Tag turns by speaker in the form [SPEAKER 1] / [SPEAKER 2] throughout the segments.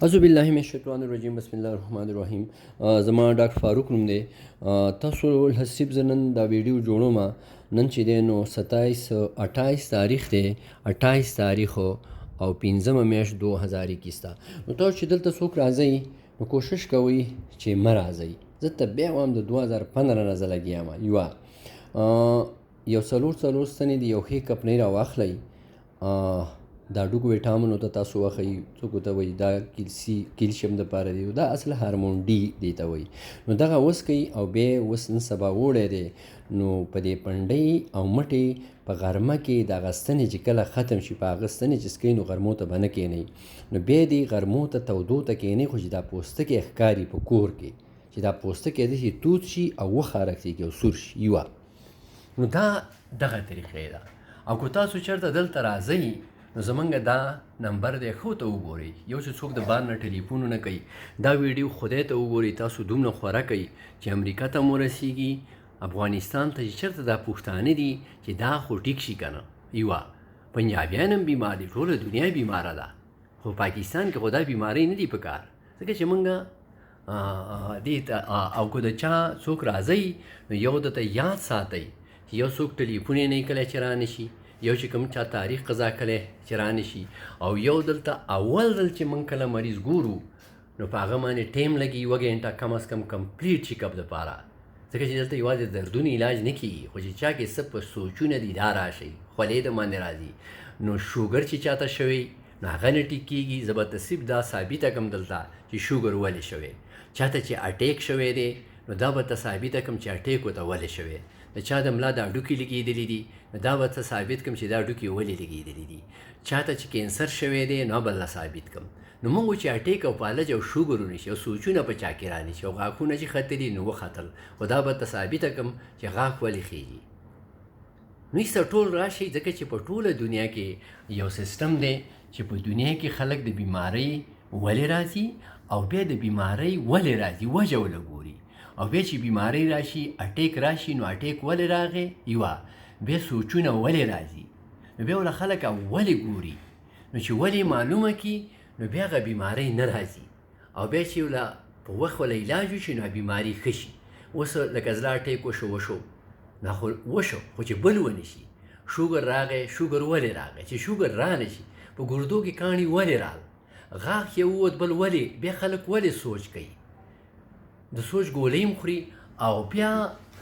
[SPEAKER 1] اعوذ بالله من الشیطان الرجیم بسم الله الرحمن الرحیم. زما ډاکټر فاروق نوم دی. تاسو حسیب زه نن دا ویډیو جوړوم. نن چې دی نو 28 تاریخ دی، 28 تاریخ او 15 میاشت 2021 ته. نو تاسو چې دلته څوک راځئ نو کوشش کوئ چې مه راځئ. زه طبیعه وایم د 2015 نه زه لګیا یم. یو څلور ستنې د یو ښې کمپنۍ راواخلئ. دا ډوک ویټامینو ته تاسو واخئ. څوک ورته وایي دا کیلشیم دپاره دی، دا اصل هارمون ډي دې ته وایي. نو دغه وڅکئ او بیا اوس نن سبا اوړی دی نو په دې پنډۍ او مټې په غرمه کې دغه ستنې چې کله ختم شي په هغه ستنې چې څکئ نو غرمو ته به نه کښېنئ. نو بیا دې غرمو ته تودو ته کښېنئ، خو چې دا پوستکی ښکاري په کور کې، چې دا پوستکی داسې تود شي او وخارښتېږي او سور شي. نو دا دغه طریقې ده. او که تاسو چېرته دلته راځئ نو زمونږ دا نمبر دی، ښه ته وګورئ. یو چې څوک د بار نه ټلیفون نه کوي، دا ویډیو خدای ته وګورئ. تاسو دومره خوره کوي چې امریکا ته مو رسیږي، افغانستان ته چې چېرته دا پښتانه دي چې دا خو ټیک شي که نه. پنجابیان هم بیمار دي، ټوله دنیا بیماره ده، خو پاکستان کې خو دا بیمارۍ نه دي په کار. ځکه چې مونږ دې ته او که د چا څوک راځئ نو یو درته یاد ساتئ چې یو څوک ټلیفون یې نه کلی چې رانه شي، یو چې کوم چا تاریخ قضا کلی چې رانه شي، او یو دلته اول ځل چې موږ کله مریض ګورو نو په هغه باندې ټیم لګي 1 غنټه کم از کم کمپلیټ چیک اپ دپاره. ځکه چې دلته یوازې دردونه علاج نه کېږي، خو چې چا کې څه په سوچونه دي دا راشي، خولې د باندې راځي، نو شوګر چې چاته شوی نو هغه نه ټیک کېږي. زه به تصیب دا ثابته کړم دلته چې شوګر ولې شوی. چاته چې اټیک شوی دی نو دا به ته ثابته کړم چې اټیک ورته ولې شوی. د چا د ملا دا ډوکې لګېدلي دي نو دا به ته ثابت کړم چې دا ډوکې ولې لګېدلي دي. چاته چې کینسر شوی دی نو به ثابت کړم. نو موږ چې اټیک او فالج او شوګر ونشي او سوچونه په چا کې رانشي او غاښونه چې ختلي نو وختل، خو دا به ته ثابته کړم چې غاښ ولې خېږي. نو ایسته ټول راشي، ځکه چې په ټوله دنیا کې یو سیستم دی چې په دنیا کې خلک د بیمارۍ ولې راځي او بیا د بیمارۍ ولې راځي وجه ولګوري، او بیا چې بیماری راشي اټیک راشي نو اټیک ولې راغی، بیا سوچونه ولې راځي، نو بیا وله خلک ولې ګوري، نو چې ولې معلومه کي نو بیا هغه بیماری نه راځي، او بیا چې وله په وخت وله علاج وشي نو بیماری ښه شي. اوس لکه زړه اټیک وشو نو خو وشو، خو چې بل ونه شي. شوګر راغی، شوګر ولې راغی؟ چې شوګر رانه شي په ګردو کې کاڼي ولې رال، غاښ یې ووت بل ولې، بیا خلک ولې سوچ کوي، د سوچ ګولۍ هم خوري او بیا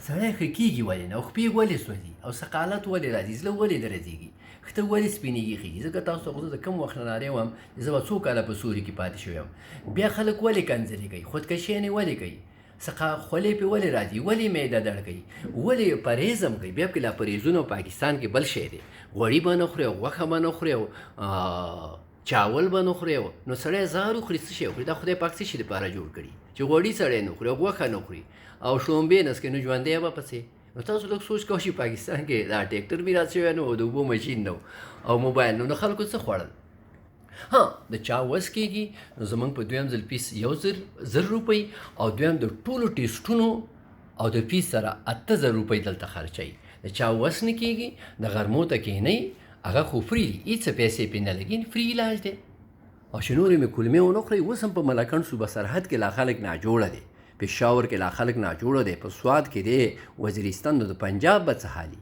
[SPEAKER 1] سړی ښه کېږي ولې نه، او خپې ولې سوځي او سقالت ولې راځي، زړه ولې درځېږي، خته ولې سپینېږي خېږي. ځکه تاسو ته خو زه د کوم وخت نه نارې وم چې زه به څو کاله په سوري کې پاتې شوی یم. بیا خلک ولې کنځلې کوي، خودکشیانې ولې کوي، خولې پې ولې راځي، ولې معده درد کوي، ولې پرهیز هم کوي. بیا پکې لا پرهیزونه پاکستان کې بل شی دی، غوړي به نه خوري او غوښه به نه خوري او چاول به نه خوري، نو سړی زهر وخوري، څه شی وخوري؟ دا خدای پاک څه شي دپاره جوړ کړي چې غوړي سړی نه خوري او غوښه نه خوري او شړومبې نسکې، نو ژوندی به پسې. نو تاسو لږ سوچ کوئ چې پاکستان کې دا ټیکټر میراث شوی نه و، د اوبو ماشین نه او موبایل نه، نو خلکو څه خوړل؟ د چا وس کېږي نو زموږ په دویم ځل فیس 1000 روپۍ او دویم د ټولو ټیسټونو او د فیس سره 8000 روپۍ دلته خرچوي. د چا وس نه کېږي د غرمو ته کښېنئ، هغه خو فری دي، هېڅ پیسې پرې نه لګي، فری علاج دی. او چې نورې مې کلمې ونه خورئ. اوس هم په ملکنډ صوبه سرحد کې لا خلک ناجوړه دی، پېښور کې لا خلک ناجوړه دی، په سوات کې دی، وزیرستان د پنجاب به څه حالي.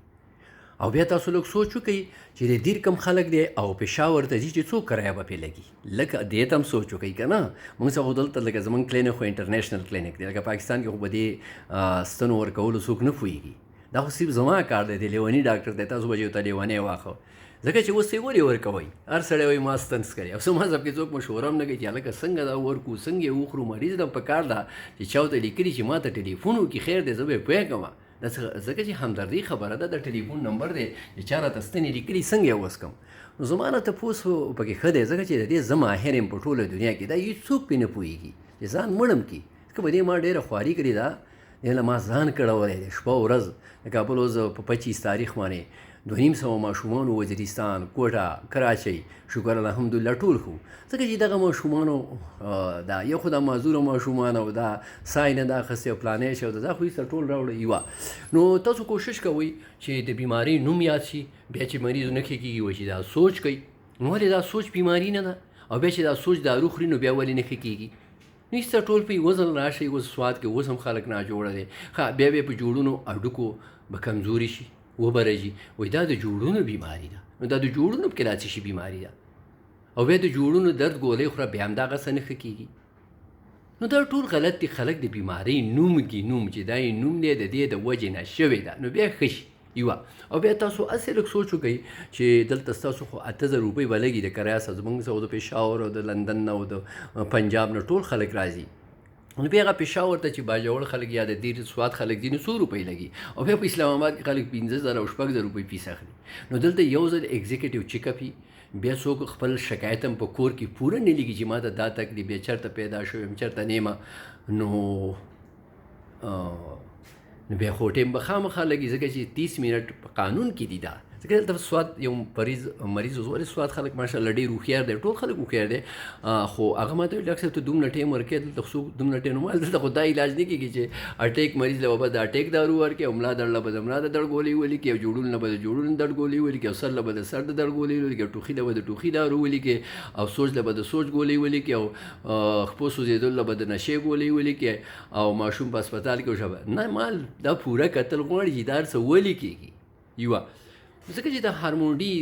[SPEAKER 1] او بیا تاسو لږ سوچ وکئ چې د دیر کم خلک دی او پېښور ته ځي چې څو کرایه به پرې لګي، لکه دې ته هم سوچ وکئ که نه. موږ څه خو دلته لکه زموږ کلینک خو انټرنیشنل کلینک دی، لکه پاکستان کې خو به دې ستنو ورکولو څوک نه پوهېږي. دا خو صرف زما کار دی، د لیوني ډاکټر دی، تاسو به چې ورته لیونی واخو، ځکه چې اوس یې ولې ورکوئ؟ هر سړی وایي ما ستن څکوي، او څه مذهب کې څوک مشوره هم نه کوي چې هلکه څنګه دا ورکو، څنګه یې وخورو. مریض ته په کار ده چې چا ورته لیکلي چې ما ته ټلیفون وکړي، خیر دی زه به یې پوهېږم. ځکه چې همدردي خبره ده، د ټلیفون نمبر دی چې چا راته ستنې لیکلي څنګه یې وڅکم. نو زما نه تپوس پکې ښه دی، ځکه چې د دې زه ماهر یم په ټوله دنیا کې، دا هېڅوک پرې نه پوهېږي چې ځان مړم کړي. ځکه په دې ما ډېره خواري کړې ده، دې له ما ځان کړولی دی شپه ورځ. د کابل اوس په 25 تاریخ باندې 250 ماشومانو وزیرستان، کوټه، کراچۍ، شکر الحمدلله ټول خو، ځکه چې دغه ماشومانو دا یو خو دا معذوره ماشومان او دا سای نه دا اخیستې او پلانې شي او دا خو ایسته ټول راوړی. نو تاسو کوشش کوئ چې د بیمارۍ نوم یاد شي، بیا چې مریض نه کېږي وایي چې دا سوچ کوي. نو ولې دا سوچ بیماري نه ده، او بیا چې دا سوچ دارو خوري نو بیا ولې نه ښه کېږي؟ نشته ټول په وزن راشي، اوس سواد کې اوس هم خلک ناجوړه دی. بیا په جوړونو هډوکو به کمزوري شي، وبرجي. وایي دا د جوړونو بیماري ده. نو دا د جوړونو په کې دا څه شي بیماري ده؟ او بیا د جوړونو درد ګولۍ خوره بیا هم دغسې نه ښه کېږي. نو دا ټول غلط دي. خلک د بیمارۍ نوم ږي، نوم چې دا یې نوم دی د دې د وجې نه شوې ده، نو بیا ښه شي یوه. او بیا تاسو هسې لږ سوچ وکئ چې دلته ستاسو خو 8000 روپۍ به لګي د کرایه سره. زموږ څه د پېښور او د لندن نه او د پنجاب نه ټول خلک راځي. نو بیا هغه پېښور ته چې باجوړ خلک یا د دیر سواد خلک دي نو 100 روپۍ لګي. او بیا په اسلام آباد کې خلک 15000 او 6000 روپۍ فیس اخلي. نو دلته یو ځل ایگزیکټیو چیک اپ وي، بیا څوک خپل شکایت هم په کور کې پوره نه لیکي چې ما ته دا تکلیف بیا چېرته پیدا شوی یم چېرته نه یم. نو بیا خو ټیم به خامخا لګي، ځکه چې 30 منټ په قانون کې دي. دا ځکه دلته سواد یو مریض ولې سواد خلک ماشاءالله ډېر هوښیار دی، ټول خلک هوښیار دی. خو هغه ما ته ویل ډاکټر صاحب ته دومره ټایم ورکوې، دلته څوک دومره ټایم نو دلته خو دا علاج نه کېږي چې اټیک مریض له به د اټیک دارو ورکړي، او ملا درد له به د ملا د درد ګولۍ ولیکي، او جوړون له به د جوړون درد ګولۍ ولیکي، او سر له به د سر د درد ګولۍ ولیکي، او ټوخي له به د ټوخي دارو ولیکي، او سوچ له به د سوچ ګولۍ ولیکي، او خپو سوځېدل له به د نشې ګولۍ ولیکي، او ماشوم په هسپتال کې وشبه. نه مال دا پوره کتل غواړي چې دا هر څه ولیکېږي یوه. ځکه چې دا هارمونډي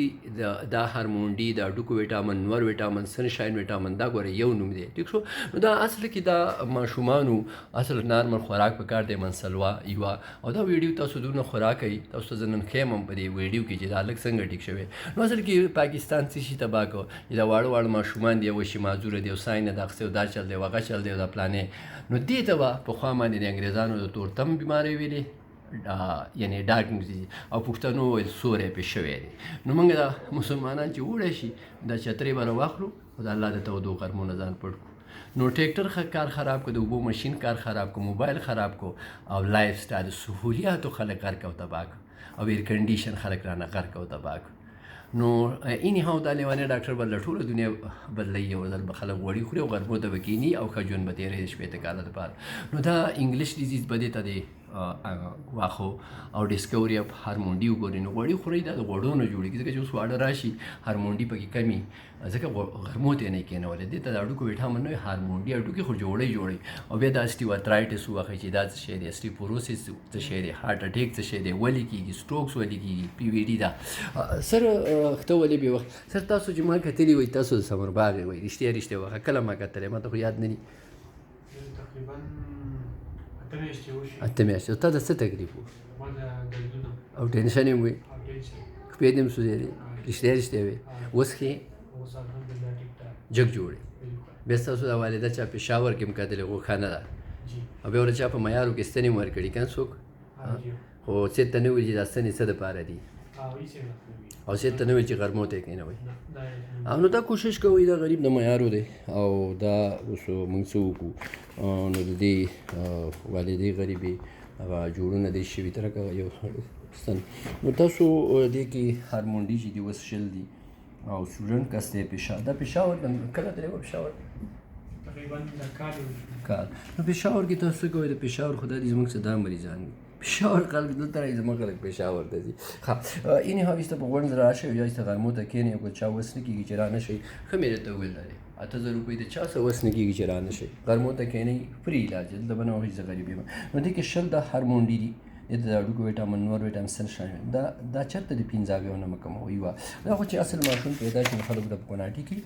[SPEAKER 1] دا هارمونډي د هډوکو ویټامن، نور ویټامن، سنشاین ویټامن، دا ګوره یو نوم دی. ټیک شو. نو دا اصل کې دا ماشومانو اصل نارمل خوراک پکار دی، منسلوا یوه. او دا ویډیو تاسو دونه خوراک کوي، تاسو ته زه نن ښیم هم په دې ویډیو کې چې دا لږ څنګه ټیک شوی. نو اصل کې پاکستان څه شي تباه کړو چې دا واړه واړه ماشومان دي، یو شي معذوره دی، او ساین نه دا اخیستی، او دا چل دی، او هغه چل دی، او دا پلانې. نو دې ته به پخوا باندې د انګریزانو د تورتم بیمارۍ ویلې، یعنی ډارک ډیزیز، او پښتنو ویل سوری پې شوی دی. نو موږ دا مسلمانان چې وړی شي دا چترۍ به راواخلو او د الله د تودو غرمو نه ځان پټ کړو. نو ټریکټر کار خراب کړو، د اوبو ماشین کار خراب کړو، موبایل خراب کړو، او لایف سټایل سهولیاتو خلک غرق او تباه کړو، او ایر کنډیشن خلک رانه غرق او تباه کړو. نو اینی هاو دا لیوانی ډاکټر به له ټوله دنیا بدلوي، یو ځل به خلک غوړي خوري او غرمو ته به کښېني او ښه ژوند به تېروي د 15 کاله دپاره. نو دا انګلیش ډیزیز به دې ته دی واخو، او ډسکوري اف هارمونډي وګورئ. نو غوړي خورئ دا د غوړو نه جوړېږي، ځکه چې اوس واړه راشي هارمونډي پکې کمي، ځکه غرمو ته یې نه کېنولی. دې ته د هډوکو ویټامن نه وي، هارمونډي هډوکي خو جوړی. او بیا د اسټیوارترایټس وواخئ چې دا څه شی دی، اسټیپوروسس څه شی دی، هارټ اټیک څه شی دی، ولې کېږي، سټروکس ولې کېږي، پی وي ډي دا. سر ته ولې بې وخت سر تاسو چې ما کتلي وایي تاسو د ثمر باغ یې وایي، رښتیا وخت کله ما کتلی، ما ته خو یاد نه دي.
[SPEAKER 2] تقریبا 8 میاشتې وشي.
[SPEAKER 1] 8 میاشتې. تا د څه تکلیف و؟
[SPEAKER 2] ما د دردونه
[SPEAKER 1] او ټینشن یې وي، خپې دې هم سوځېدې، رښتیا وي. اوس ښې
[SPEAKER 2] اوس الحمدلله ټیک ټاک
[SPEAKER 1] جګ جوړې. بیا ستاسو دا والده چا پېښور کې هم کتلې خو ښه نه ده، او بیا ورته چا په معیارو کې ستنې هم ورکړي که نه څوک، خو سید ته نه ویل چې دا ستنې څه دپاره دي، او سید ته نه ویل چې غرمو ته یې کېنوئ. او نو دا کوشش کوئ، دا غریب د معیارو دی، او دا اوس موږ څه وکړو. نو د دې والدې غریبې هغه جوړونه دې شوي تر هغه یو ستن. نو تاسو دې کې هارمونډي چې دي اوس 20 دي، او سټوډنټ کس دی دا پېښور کله تللی وه پېښور؟
[SPEAKER 2] تقریبا
[SPEAKER 1] کال. نو پېښور کې تاسو څه کوئ؟ د پېښور خو دا دي زموږ څه دا مریضان دي، پېښور خلک دلته راځي، زموږ خلک پېښور ته ځي. ښه اینې هاو ایسته په غونډ راشئ، یا ایسته غرمو ته کښېنئ، او که چا وس نه کېږي چې را نه شئ، ښه مې درته وویل دا دی 8000 روپۍ د چا څه وس نه کېږي چې را نه شئ، غرمو ته کښېنئ، فری علاج دی، دلته به نه وایي زه غریب یم. نو دې کې 20 د هارمونډي دي، دې ته د هډوکو ویټامن، نور ویټامن، سنشاین، دا چېرته د 15 نه مه کموئ. یوه دا خو چې اصل ماشوم پیدا شي نو خلک د کوناټي کې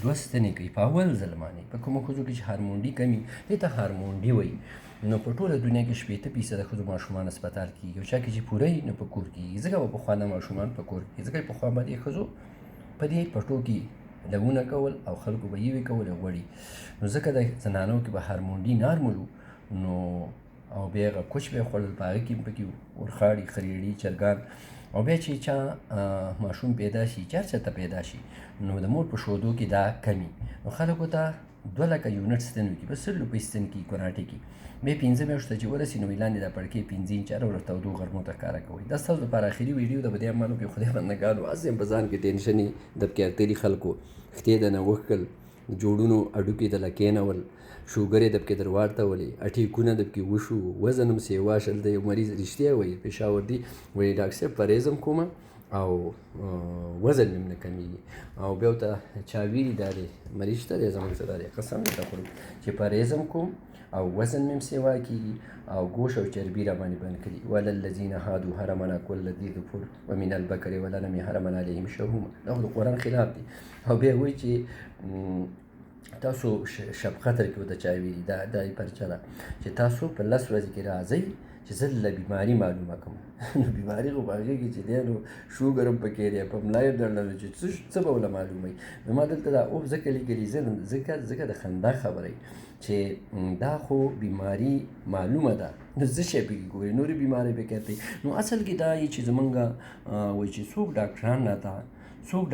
[SPEAKER 1] 2 ستنې کوي په اول ځل باندې. په کومو ښځو کې چې هارمونډي کمي، دې ته هارمونډي وایي. نو په ټوله دنیا کې 80% ښځو ماشومان هسپتال کېږي، او چا کې چې پوره وي نو په کور کېږي، ځکه به پخوانه ماشومان په کور کېږي، ځکه پخوا به دې ښځو په دې پټو کې لګونه کول، او خلکو به یې کول غوړي. نو ځکه د زنانو کې به هارمونډي نارمل وو، نو او بیا هغه کوچ به یې خوړل، په هغه کې هم پکې ورخاړي، خریړي، چرګان. او بیا چې چا ماشوم پیدا شي، چې هر چا ته پیدا شي، نو د مور په شودو کې دا کمي، نو خلکو ته 2 لکه یونټ ستن وکړي، بس 100 روپۍ ستن کړي کوناټي کې. بیا 15 میاشتو ته چې ورسي نو لاندې دا پړکې 15 انچه راوړه تودو غرمو ته ښکاره کوئ. دا ستاسو لپاره اخري ویډیو ده. په دې عملو کې خدای بندګانو هسې هم په ځان کې ټینشنې دبکې ارتري خلکو ختې د نه وښکل، جوړونو هډوکي دله کېنول، شوګر یې دبکې در واړتولې، اټیکونه دبکې وشو، وزن هم سیوا شل دی. یو مریض رښتیا وایي پېښور دي، وایي ډاکټر صاحب پرهیز هم کومه او وزن مې نه کمیږي. او بیا ورته چا ویلي دا دی مریض ته دی زموږ څه دا دی قسم درته خورم چې پرهیزم کوم او وزن مې سیوا کېږي او ګوش او چربي را باندې بند کړي. وللذین هادوا حرمنا کل ذی ظفر ومن البقر ولنم حرمنا علیهم شهوما. دا خو د قرآن خلاف دی. او بیا وایي چې تاسو شب قدر کې ورته چا ویلي دا پرچه ده چې تاسو په 10 ورځې کې راځئ چې زه له بیماري معلومه کړم. نو بیماري خو په هغې کې چې دی نو شوګر هم پکې دی په ملا یې درد لري چې څه به ورله معلوموي. نو ما دلته دا اوف ځکه لیکلي ځکه د خندا خبره چې دا خو بیماري معلومه ده نو څه شی پکې ګوري نورې بیمارۍ پکې کوي. نو اصل کې دا یي چې زمونږ وایي چې څوک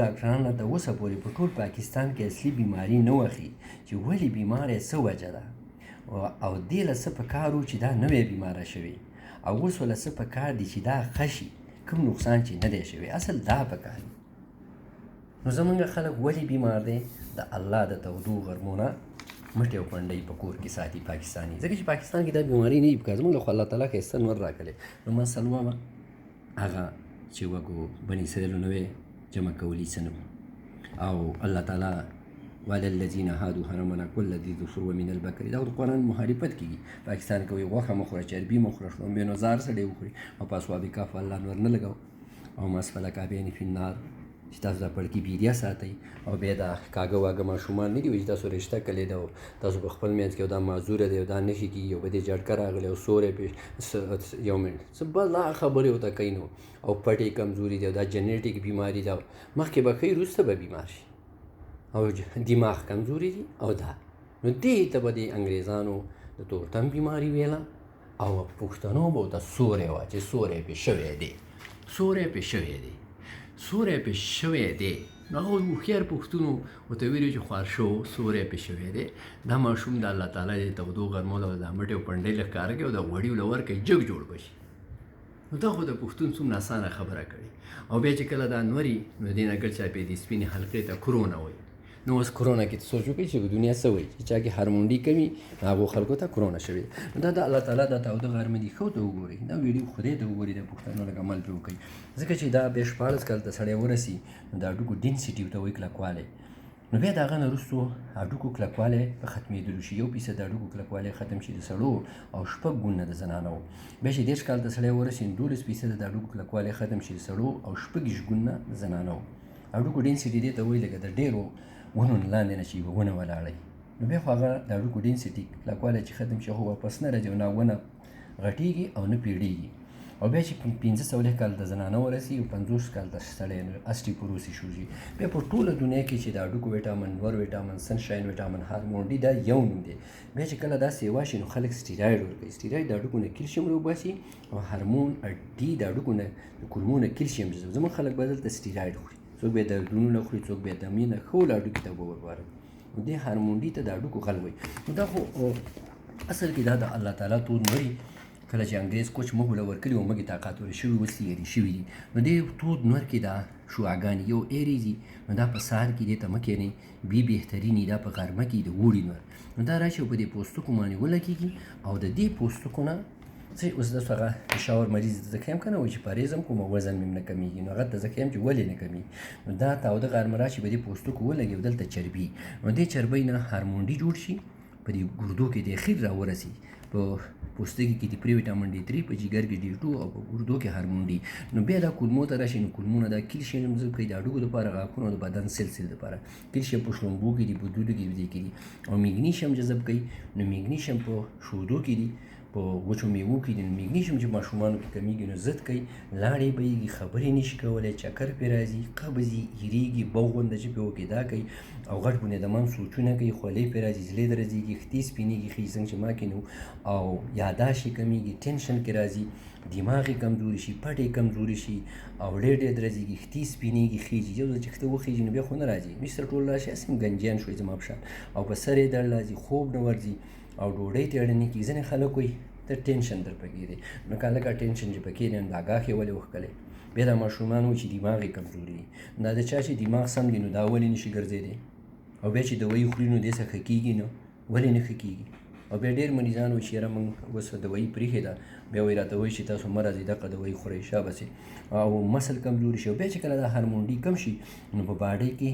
[SPEAKER 1] ډاکټران راته اوسه پورې په ټول پاکستان کې اصلي بیماري نه وښي چې ولې بیماره څه وجه ده او دې له څه په کار و چې دا نوې بیماره شوې او اوس له څه په کار دي چې دا ښه شي کوم نقصان چې نه دی شوی اصل دا په کار دي. نو زمونږ خلک ولې بیمار دی د الله د تودو غرمو نه مټې او پنډۍ په کور کې ساتي پاکستاني ځکه چې پاکستان کې دا بیماري نه وي په کار زمونږ له خو الله تعالی ښایسته نور راکړی. نو ما سلوامه هغه چې وګو بني اسرائیلو نوې جمع کولی څه نه او الله تعالی وللذین هادوا حرمنا کل ذی ظفر ومن البقر. دا د قرآن مخالفت کېږي. پاکستان کې وایي غوښه مه خوره چربي مه خوره شړومبې نو زار سړی وخوري او په اصحاب کهف الله نور نه لګاو او مسفل کعبین فی النار چې تاسو دا پړکي بیریا ساتئ او بیا دا کاږه واږه ماشومان نه دي وایي چې تاسو رشته کړې ده او تاسو په خپل منځ کې دا معذوره دی او دا نښې کېږي او به دې جړکه راغلی او سوری پې یو منټ څه بلا خبرې ورته کوي نو او پټې کمزوري دی او دا جنیټیک بیماري ده مخکې به ښایي وروسته به بیمار شي او دماغ کمزوري دي او دا نو دې ته به د انګریزانو د تورتم بیماري ویله او پښتنو به ورته سوری وه چې سوری پې شوی دی نو هغه هوښیار پښتونو ورته ویلي چې خوار شو سوری پې شوی دی. دا ماشوم د الله تعالی د تودو غرمو له دا مټې او پنډۍ له ښکاره کوي او د غوړي له ورکوي جګ جوړ به شي. نو دا خو د پښتون څومره اسانه خبره کړې او بیا چې کله دا نوري نو دې نه ګډ چا پې دې سپینې حلقې ته کرونا وایي. نو اوس کرونا کې سوچ وکړئ چې دنیا څه وایي چې چا کې هارمونډي کمي هغو خلکو ته کرونا شوې. دا د الله تعالی دا تاوده غرمه دي ښو ته وګورئ دا ویډیو خدای ته وګورئ د پښتنو لږ عمل پرې وکړئ ځکه چې دا بیا 14 کال ته سړی ورسي نو د هډوکو ډینسټي ورته وایي کلکوالی نو بیا د هغه نه وروستو هډوکو کلکوالی په ختمېدلو شي 1% د هډوکو کلکوالی ختم شي د سړو او 6 ګونه د زنانو. بیا چې 10 کال ته سړی ورسي نو 12% د هډوکو کلکوالی ختم شي د سړو او 6 ګونه د زنانو. هډوکو ډینسټي دې ته وایي لکه د ډېرو ونو نه لاندې نه چې یوه ونه ولاړئ نو بیا خو هغه د هډوکو ډینسټي کلکوالی چې ختم شي خو واپس نه راځي او نه ونه غټېږي او نه پیړېږي. او بیا چې 15 کال د زنانه ورسي او 50 کال د سړی اسټیپوروسي شو شي. بیا په ټوله دنیا کې چې د هډوکو ویټامن نور ویټامن سنشاین ویټامن هارمون ډي دا یو نوم دی. بیا چې کله دا سیوا شي نو خلک سټیراید ورکوي. سټیراید د هډوکو نه کیلشیم راوباسي او هارمون ډي د هډوکو نه د کولمو نه کیلشیم جذبوي. زموږ خلک به دلته سټیراید خوري څوک به دردونو نه خوري څوک به دمې نه ښه له هډوکي ته به ورباري نو دې هارمون ډي ته د هډوکو غل وایي. نو دا خو اصل کې دا د الله تعالی تود نوري کله چې انګریز کوچ موږ له ورکلي او موږ طاقت ور شوي اوس یې شوي دي نو دې تود نور کې دا شوګانې یو ایریزي نو دا په سهار کې دې ته مه کښېنئ بي بهترینې دا په غرمه کې د وړي نور نو دا راشي په دې پوستکو باندې ولګېږي او د دې پوستکو نه څه اوس داسې هغه پېشاور مریض ته زه ښیم که نه وایي چې پرهېزم کوم وزن مې نه کمیږي نو هغه ته زه ښیم چې ولې نه کمیږي نو دا تاوده غرمه راشي په دې پوستکو ولګي او دلته چربي نو دې چربۍ نه هارمون ډي جوړ شي په دې ګردو کې د خیر راورسي په پوستکي کې د پرې ویټامین ډي 3 په جګر کې ډي 2 او په ګردو کې هارمون ډي نو بیا دا کولمو ته راشي نو کولمونه دا کیلشیم ذوب کوي د هډوکو دپاره غاښونو د بدن سلسل دپاره کیلشیم په شړومبو کې دي په دودو کې دې کې دي او میګنیشیم جذب کوي نو میګنیشیم په شودو کې دي په وچو میوو کې د میګنیشیم چې ماشومانو کې کمیږي نو ضد کوي لاړې بهیږي خبرې نشي کولی چکر پرې راځي قبضي هیریږي بوغونده چې پې وکړي دا کوي او غټ بنیادمان سوچونه کوي خولۍ پرې راځي زړه درځېږي ختي سپینېږي ښي څنګه چې ما کې نو او یاداشت یې کمیږي ټینشن کې راځي دماغ یې کمزوري شي پټ یې کمزوري شي او ډېر درځېږي ختي سپینېږي خیږي یو ځل چې ښته وخیږي نو بیا خو نه راځي مشر ټول راشي هسې هم ګنجیان شوی زما په شان او په سر یې درد راځي خوب نه ورځي او ډوډۍ ته اړه نه کېږي ځینې خلک وایي ته ټینشن در پکې دی نو که لکه ټینشن چې پکې دی نو دا غاښ یې ولې وښکلی بیا دا ماشومان وایي چې دماغ یې کمزوري دی دا د چا چې دماغ سم دی نو دا ولې نشي ګرځېدی او بیا چې دوایي خوري نو دې څه ښه کېږي نو ولې نه ښه کېږي او بیا ډېر مریضان وایي چې یاره موږ اوس دوایي پرېښې ده، بیا وایي راته وایي چې تاسو مه راځئ دغه دوایي خورئ شابسې، او مسل کمزوري شي. او بیا چې کله دا هارمون ډي کم شي نو په باډۍ کې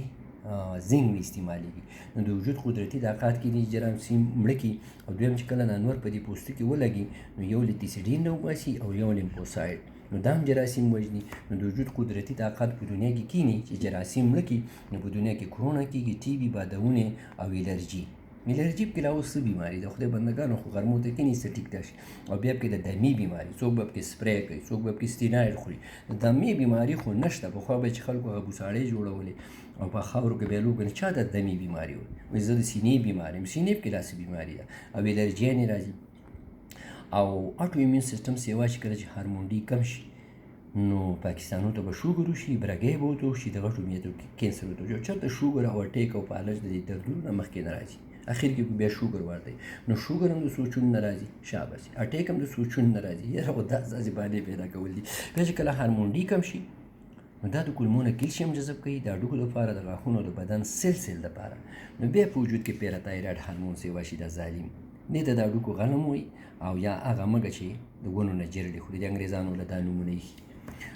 [SPEAKER 1] زنګ نه استعمالېږي، نو د وجود قدرتي طاقت کې دي جراثیم مړه کړي. او دویم چې کله نانور په دې پوستکي ولګي نو یو لیتیسیډین راوباسي او یو لیمفوسایډ، نو دا هم جراثیم وژني. نو د وجود قدرتي طاقت په دنیا کې کینی چې جراثیم مړه کړي، نو په دنیا کې کرونا کېږي، ټي بي، بادونه او الرجي. الرجي پکې لا اوس څه بیماري ده خدای بندګانو، خو غرمو ته کینی څه ټیک شي. او بیا پکې د دمي بیماري، څوک به پکې سپری کوي، څوک به پکې سټینایډ خوري. د دمي بیماري خو نشته، پخوا به چې خلکو هغه بوساړې جوړولې او په خاورو کې به یې لوګل، چا د دمي بیماري وایي زه د سینې بیماري یم، سینې پکې داسې بیماري ده او الرجیانې راځي. او اټو ایمیون سیستم سیوا چې کله چې هارمون ډي کم شي نو پاکستانو ته به شوګر وشي، برګۍ به ورته وشي، د غټو میدو کینسر ورته وشي. چېرته شوګر او اټیک او فالج د دې دردونو نه مخکې نه راځي، اخر کې بیا شوګر ورته. نو شوګر هم د سوچونو نه راځي، شاباس، اټیک هم د سوچونو نه راځي. یاره خو دا داسې بانې پیدا کول دي. بیا چې کله هارمون ډي کم شي نو دا د کولمو نه کلسیم جذب کوي، د هډوکو لپاره، د غاښونو، د بدن سیل لپاره. نو بیا په وجود کې پیراتایراید هارمون سیوا شي، دا ظالم دې ته د هډوکو غنم وایي او یا هغه مږه چې د ونو نه جرړې خوري، د انګریزانو له دا نومونه ایښي.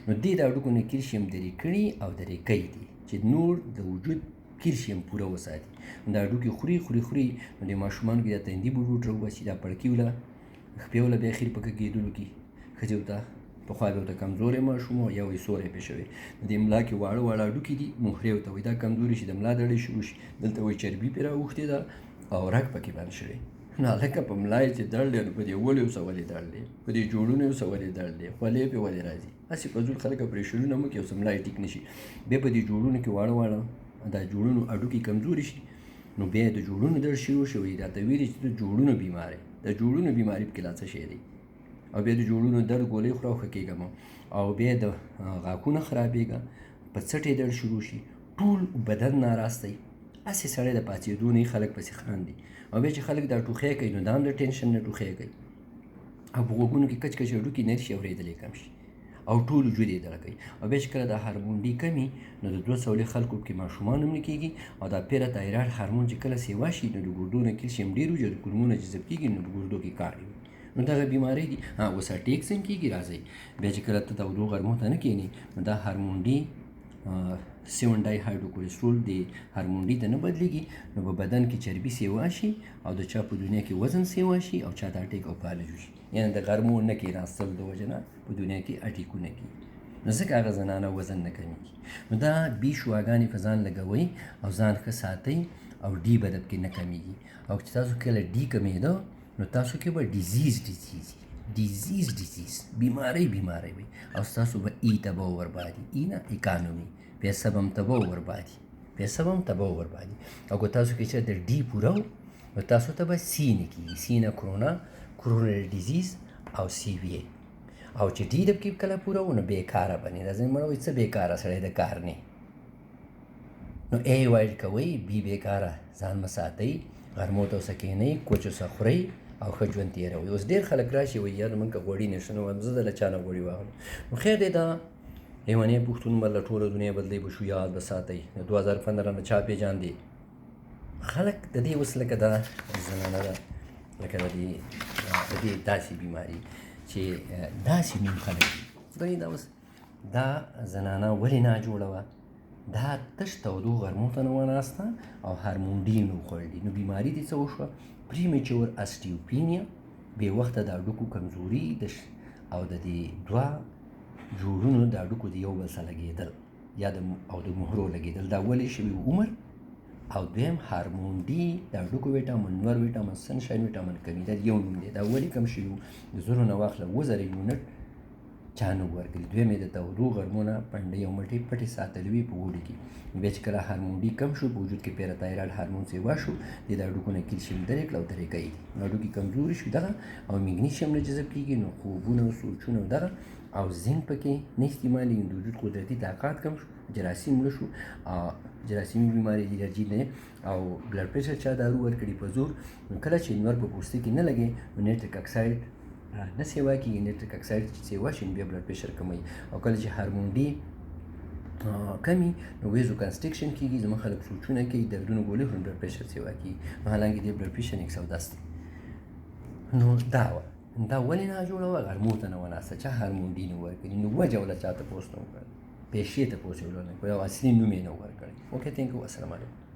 [SPEAKER 1] نو دې د هډوکو نه کلسیم درې کړي او درې کوي دي چې نور د وجود کلسیم پوره وساتي. دا هډوکي خوري خوري خوري، نو د ماشومانو کې دا تندي بوډ راوباسي، دا پړکي وله خپې وله بیا خیر پکې کېدلو کې ښځې ورته پخوا به ورته کمزوری ماشوم و یا وایي سوری پې شوی، د ملا کې واړه واړه هډوکي دي، مهرې ورته وایي دا کمزوري شي، د ملا دړې شروع شي، دلته وایي چربي پرې راوښتې ده او رګ پکې بند شوی. نو هلکه په ملا یې چې درد دی نو په دې ولې اوسه ولې درد دی، په دې جوړونو اوسه ولې درد دی، خولې پې ولې راځي. هسې په زور خلک اپرېشنونه مه کوي اوسه ملا یې ټیک نه شي. بیا په دې جوړونو کې واړه واړه دا جوړونو هډوکي کمزوري شي، نو بیا د جوړونو درد شروع شوی، راته ویلي چې د جوړونو بیماری، د جوړونو بیماري پکې لا څه شی دی. او بیا د جوړونو درد ګولۍ خورا ښه کېږم، او بیا د غاښونه خرابېږه، په څټې درد شروع شي، ټول بدن ناراستی، هسې سړی د پاڅېدو نه خلک پسې خاندي. او بیا چې خلک دا ټوخی کوي نو دا هم د ټینشن نه ټوخی کوي، او په غوږونو کې کچ کچ هډوکي نه شي اورېدلی کم شي، او ټول وجود یې دغه کوي. او بیا چې کله دا هارمون ډي کمي نو د 200 خلکو کې ماشومان هم نه کېږي، او دا پیراتایراید هارمون چې کله سیوا شي نو د ګردو نه کلسیم ډېر وي، د کولمو نه جذب کېږي، نو په ګردو کې کاڼي وي. نو دغه بیماری دي. اوس اټیک څنګه کېږي راځئ، بیا چې کله ته تودو غرمو ته نه کښېنې نو دا هارمون ډي 7 ډای هایډرو کولیسټرول د هارمون ډي ته نه بدلېږي، نو په بدن کې چربي سیوا شي، او د چا په دنیا کې وزن سیوا شي، او چا ته اټیک او فالج وشي. یعنې د غرمو نه کېناستل د وجه نه په دنیا کې اټیکونه کېږي. نو ځکه هغه زنانه وزن نه کمیږي. نو دا بي شواګانې په ځان لګوئ او ځان ښه ساتئ، او ډي به در کې نه کمیږي. او چې تاسو کله ډي کمېده نو تاسو کې به ډیزیز بیماری وي، او تاسو به ای تبه و بربادي، ای نه اکانومي، پیسه به هم تبه و بربادي. او که تاسو کې چېرته ډي پوره و نو تاسو ته به سی نه کېږي، سی نه کرونر ډیزیز او سی وي. او چې ډي د کې کله پوره و نو بېکاره بنې، دا ځینې مړه وایي څه بېکاره سړی د کار نه، نو ای وایډ کوئ، بي بېکاره ځان مه ساتئ، غرمو ته اوسه کښېنئ، کوچ اوسه خورئ او ښه ژوند تېروئ. اوس ډېر خلک راشي وایي یاره موږ که غوړي نشته نو زه د له چا نه غوړي واخلم. نو خیر دی، دا لیونی پوښتون به له ټوله دنیا بدلی به شو، یاد به ساتئ. د 2015 نه چا پېژاندې خلک د دې اوس لکه دا زنانه ده، لکه د دې داسې بیماري چې داسې نیم خلک دي. دوی دا اوس دا زنانه ولې ناجوړه وه، دا تش تودو غرمو ته نه وناسته او هارمون ډي نه وخوړلي، نو بیماري دې څه وشوه، پریمیچور اسټیوپینیا، بې وخته د هډوکو کمزوري او د دې دوه جوړونو د هډوکو د یو بل سره لګېدل یا او د مهرو لګېدل، دا ولې شوي عمر، او دویم هارمون ډي د هډوکو ویټامین، نور ویټامین، سنشاین ویټامین کمی، دا یو نوم دی. دا ولې کم شوي وو، د زرو نه واخله 2000 یونټ چا نه ورکړي. دویم یې د تودو غرمو نه پنډۍ او مټې پټې ساتلې وي په اوړي کې. بیا چې کله هارمون ډي کم شو، په وجود کې پیراتایراید هارمون سیوا شو، د هډوکو نه کلسیم درې کړه او درې کوي، نو هډوکي کمزوري شو دغه، او میګنیشیم نه جذب کېږي، نو خوبونه او سوچونه دغه، او زنک پکې نه استعمالېږي، د وجود قدرتي طاقت کم شو، جراثیم مړه شو، جراثیمي بیماري د الرجي نه، او بلډ پریشر چا دارو ورکړي په زور، نو کله چې نور په پوستکي نه لګي نو نیټریک اکساید نه سیوا کېږي. نیټریک اکساید چې سیوا شي نو بیا بلډ پریشر کموي. او کله چې هارمون ډي کمی نو ویزو کنسټرکشن کېږي، زموږ خلک سوچونه کوي، دردونه ګولۍ خوري، بلډ پریشر سیوا کېږي. نو حالانکې د بلډ پریشر 110 دی. نو دا وه دا ولې ناجوړه وه غرمو ته نه وناسته چا هارمونډي نه ورکړي نو وجه وله چا تپوس نه وکړ پیشې تپوس یې ونه کړی او اصلي نوم یې نه ورکړی اوکې تھینک یو السلام علیکم